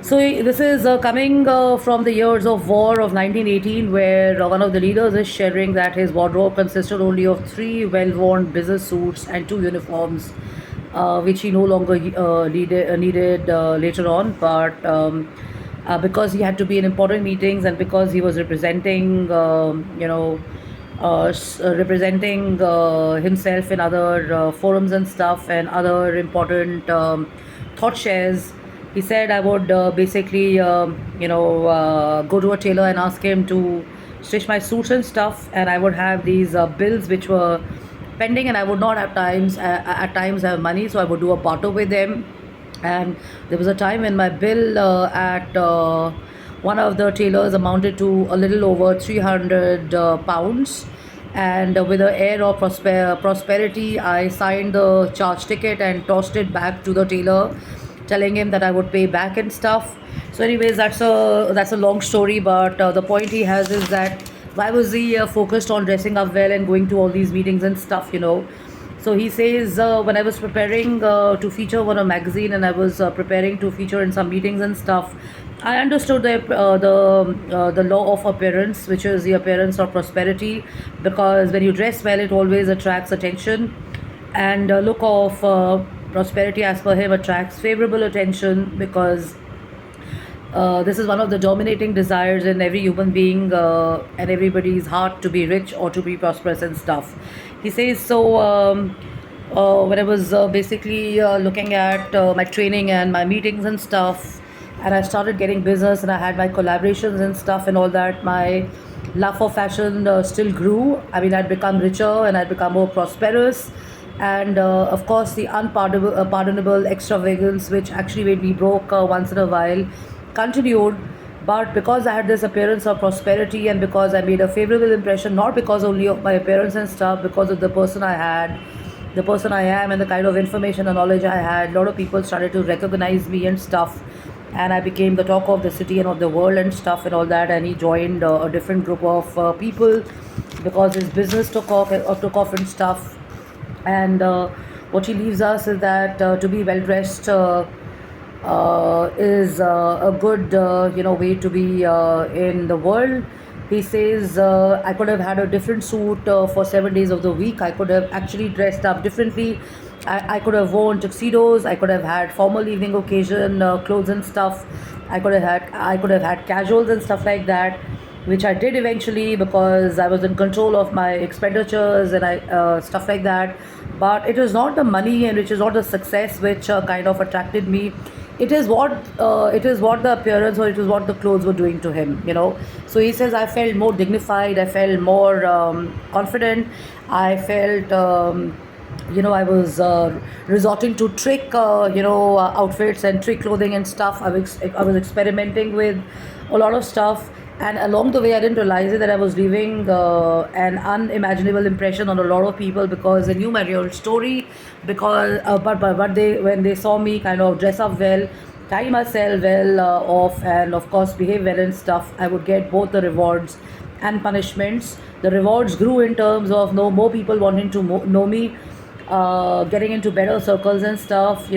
So this is coming from the years of war of 1918, where one of the leaders is sharing that his wardrobe consisted only of three well-worn business suits and two uniforms, which he no longer needed later on. But because he had to be in important meetings and because he was representing, representing himself in other forums and stuff and other important thought shares. He said I would basically, go to a tailor and ask him to stitch my suits and stuff, and I would have these bills which were pending, and I would not have at times have money, so I would do a barter with them. And there was a time when my bill at one of the tailors amounted to a little over 300 pounds, and with an air of prosperity I signed the charge ticket and tossed it back to the tailor, telling him that I would pay back and stuff. So anyways, that's a long story, but the point he has is that why was he focused on dressing up well and going to all these meetings and stuff. So he says, when I was preparing to feature on a magazine and I was preparing to feature in some meetings and stuff, I understood the law of appearance, which is the appearance of prosperity, because when you dress well, it always attracts attention, and look of prosperity, as per him, attracts favorable attention, because this is one of the dominating desires in every human being and everybody's heart, to be rich or to be prosperous and stuff. He says so. When I was basically looking at my training and my meetings and stuff, and I started getting business and I had my collaborations and stuff and all that, my love for fashion still grew. I mean, I'd become richer and I'd become more prosperous. And of course, the unpardonable extravagance, which actually made me broke once in a while, continued. But because I had this appearance of prosperity and because I made a favorable impression, not because only of my appearance and stuff, because of the person I had, the person I am, and the kind of information and knowledge I had, a lot of people started to recognize me and stuff. And I became the talk of the city and of the world and stuff and all that. And he joined a different group of people because his business took off and stuff. And what he leaves us is that to be well dressed is a good way to be in the world. He says I could have had a different suit for 7 days of the week. I could have actually dressed up differently. I could have worn tuxedos. I could have had formal evening occasion clothes and stuff. I could have had casuals and stuff like that, which I did eventually because I was in control of my expenditures and I stuff like that. But it is not the money and which is not the success which kind of attracted me. It is what the appearance, or it is what the clothes were doing to him. So he says I felt more dignified. I felt more confident. I felt. I was resorting to trick, outfits and trick clothing and stuff. I was experimenting with a lot of stuff, and along the way, I didn't realize it that I was leaving an unimaginable impression on a lot of people because they knew my real story. Because, but they when they saw me kind of dress up well, tie myself well off, and of course behave well and stuff, I would get both the rewards and punishments. The rewards grew in terms of no more people wanting to know me, getting into better circles and stuff.